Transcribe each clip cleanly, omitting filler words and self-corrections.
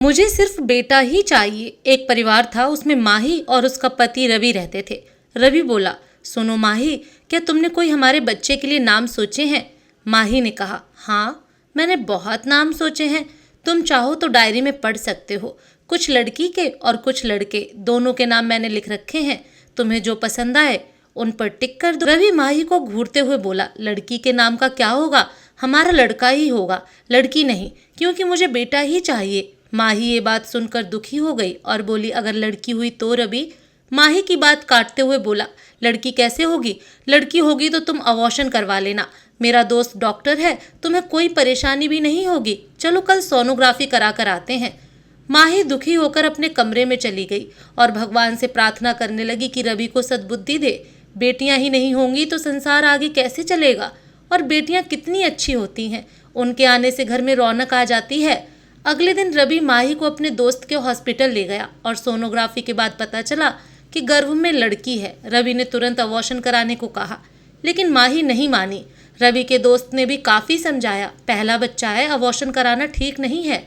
मुझे सिर्फ बेटा ही चाहिए। एक परिवार था, उसमें माही और उसका पति रवि रहते थे। रवि बोला, सुनो माही, क्या तुमने कोई हमारे बच्चे के लिए नाम सोचे हैं? माही ने कहा, हाँ, मैंने बहुत नाम सोचे हैं। तुम चाहो तो डायरी में पढ़ सकते हो। कुछ लड़की के और कुछ लड़के, दोनों के नाम मैंने लिख रखे हैं। तुम्हें जो पसंद आए उन पर टिक कर दो। रवि माही को घूरते हुए बोला, लड़की के नाम का क्या होगा? हमारा लड़का ही होगा, लड़की नहीं, क्योंकि मुझे बेटा ही चाहिए। माही ये बात सुनकर दुखी हो गई और बोली, अगर लड़की हुई तो? रवि माही की बात काटते हुए बोला, लड़की कैसे होगी? लड़की होगी तो तुम अबॉर्शन करवा लेना। मेरा दोस्त डॉक्टर है, तुम्हें कोई परेशानी भी नहीं होगी। चलो कल सोनोग्राफी करा कर आते हैं। माही दुखी होकर अपने कमरे में चली गई और भगवान से प्रार्थना करने लगी कि रवि को सद्बुद्धि दे। बेटियां ही नहीं होंगी तो संसार आगे कैसे चलेगा? और बेटियां कितनी अच्छी होती हैं, उनके आने से घर में रौनक आ जाती है। अगले दिन रवि माही को अपने दोस्त के हॉस्पिटल ले गया और सोनोग्राफी के बाद पता चला कि गर्भ में लड़की है। रवि ने तुरंत अबॉर्शन कराने को कहा, लेकिन माही नहीं मानी। रवि के दोस्त ने भी काफ़ी समझाया, पहला बच्चा है, अबॉर्शन कराना ठीक नहीं है।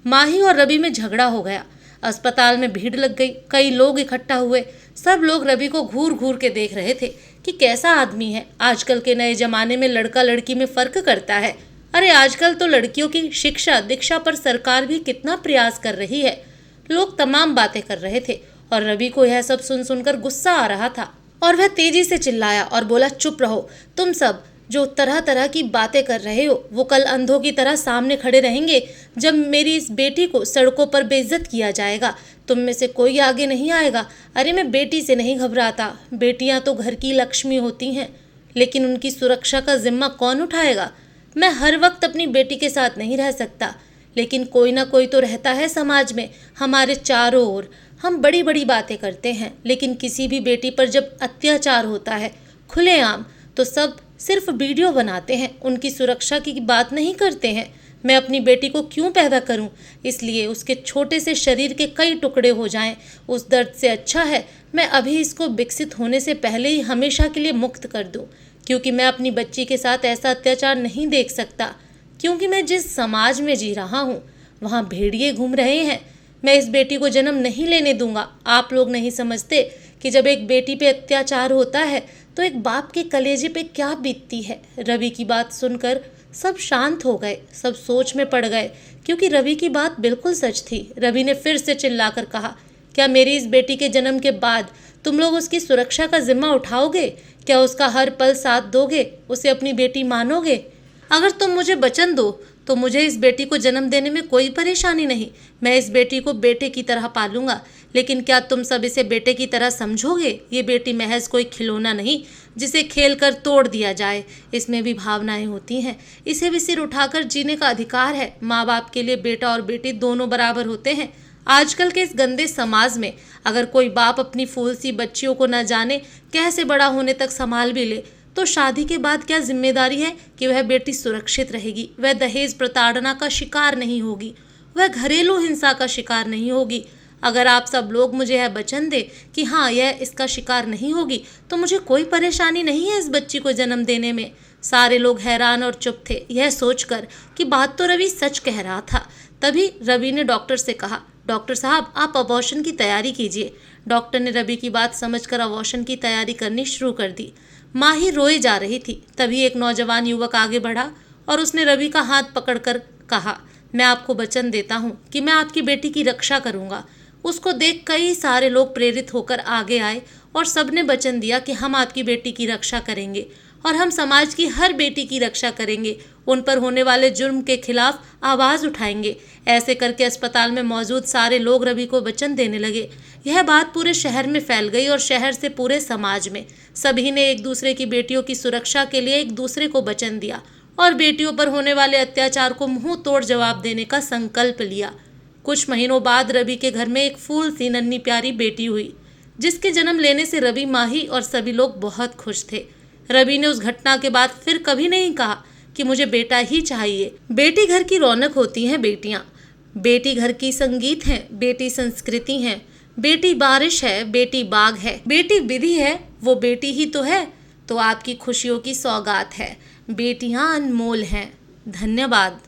माही और रवि में झगड़ा हो गया। अस्पताल में भीड़ लग गई, कई लोग इकट्ठा हुए। सब लोग रवि को घूर घूर के देख रहे थे कि कैसा आदमी है। आजकल के नए जमाने में लड़का लड़की में फर्क करता है। अरे आजकल तो लड़कियों की शिक्षा दीक्षा पर सरकार भी कितना प्रयास कर रही है। लोग तमाम बातें कर रहे थे और रवि को यह सब सुन सुनकर गुस्सा आ रहा था और वह तेजी से चिल्लाया और बोला, चुप रहो। तुम सब जो तरह तरह की बातें कर रहे हो वो कल अंधों की तरह सामने खड़े रहेंगे जब मेरी इस बेटी को सड़कों पर बेइज्जत किया जाएगा। तुम में से कोई आगे नहीं आएगा। अरे मैं बेटी से नहीं घबराता। बेटियां तो घर की लक्ष्मी होती हैं, लेकिन उनकी सुरक्षा का जिम्मा कौन उठाएगा? मैं हर वक्त अपनी बेटी के साथ नहीं रह सकता, लेकिन कोई ना कोई तो रहता है समाज में हमारे चारों ओर। हम बड़ी बड़ी बातें करते हैं, लेकिन किसी भी बेटी पर जब अत्याचार होता है खुलेआम, तो सब सिर्फ वीडियो बनाते हैं, उनकी सुरक्षा की बात नहीं करते हैं। मैं अपनी बेटी को क्यों पैदा करूं? इसलिए उसके छोटे से शरीर के कई टुकड़े हो जाएं, उस दर्द से अच्छा है मैं अभी इसको विकसित होने से पहले ही हमेशा के लिए मुक्त कर दूं, क्योंकि मैं अपनी बच्ची के साथ ऐसा अत्याचार नहीं देख सकता। क्योंकि मैं जिस समाज में जी रहा हूँ वहाँ भेड़िए घूम रहे हैं। मैं इस बेटी को जन्म नहीं लेने दूंगा। आप लोग नहीं समझते कि जब एक बेटी पे अत्याचार होता है तो एक बाप के कलेजे पे क्या बीतती है। रवि की बात सुनकर सब शांत हो गए, सब सोच में पड़ गए, क्योंकि रवि की बात बिल्कुल सच थी। रवि ने फिर से चिल्लाकर कहा, क्या मेरी इस बेटी के जन्म के बाद तुम लोग उसकी सुरक्षा का जिम्मा उठाओगे? क्या उसका हर पल साथ दोगे? उसे अपनी बेटी मानोगे? अगर तुम मुझे वचन दो तो मुझे इस बेटी को जन्म देने में कोई परेशानी नहीं। मैं इस बेटी को बेटे की तरह पालूंगा। लेकिन क्या तुम सब इसे बेटे की तरह समझोगे? ये बेटी महज कोई खिलौना नहीं जिसे खेल कर तोड़ दिया जाए। इसमें भी भावनाएं होती हैं। इसे भी सिर उठाकर जीने का अधिकार है। माँ बाप के लिए बेटा और बेटी दोनों बराबर होते हैं। आजकल के इस गंदे समाज में अगर कोई बाप अपनी फूल सी बच्चियों को न जाने कैसे बड़ा होने तक संभाल भी ले, तो शादी के बाद क्या जिम्मेदारी है कि वह बेटी सुरक्षित रहेगी, वह दहेज प्रताड़ना का शिकार नहीं होगी, वह घरेलू हिंसा का शिकार नहीं होगी। अगर आप सब लोग मुझे यह वचन दे कि हाँ यह इसका शिकार नहीं होगी, तो मुझे कोई परेशानी नहीं है इस बच्ची को जन्म देने में। सारे लोग हैरान और चुप थे, यह सोचकर कि बात तो रवि सच कह रहा था। तभी रवि ने डॉक्टर से कहा, डॉक्टर साहब आप अबॉर्शन की तैयारी कीजिए। डॉक्टर ने रवि की बात समझकर अबॉर्शन की तैयारी करनी शुरू कर दी। माही रोए जा रही थी। तभी एक नौजवान युवक आगे बढ़ा और उसने रवि का हाथ पकड़कर कहा, मैं आपको वचन देता हूँ कि मैं आपकी बेटी की रक्षा करूँगा। उसको देख कई सारे लोग प्रेरित होकर आगे आए और सबने वचन दिया कि हम आपकी बेटी की रक्षा करेंगे और हम समाज की हर बेटी की रक्षा करेंगे, उन पर होने वाले जुर्म के खिलाफ आवाज़ उठाएंगे। ऐसे करके अस्पताल में मौजूद सारे लोग रवि को वचन देने लगे। यह बात पूरे शहर में फैल गई और शहर से पूरे समाज में। सभी ने एक दूसरे की बेटियों की सुरक्षा के लिए एक दूसरे को वचन दिया और बेटियों पर होने वाले अत्याचार को मुंह तोड़ जवाब देने का संकल्प लिया। कुछ महीनों बाद रवि के घर में एक फूल सी नन्ही प्यारी बेटी हुई, जिसके जन्म लेने से रवि, माही और सभी लोग बहुत खुश थे। रवि ने उस घटना के बाद फिर कभी नहीं कहा कि मुझे बेटा ही चाहिए। बेटी घर की रौनक होती हैं बेटियां। बेटी घर की संगीत है, बेटी संस्कृति है, बेटी बारिश है, बेटी बाग है, बेटी विधि है, वो बेटी ही तो है। तो आपकी खुशियों की सौगात है। बेटियां अनमोल हैं। धन्यवाद।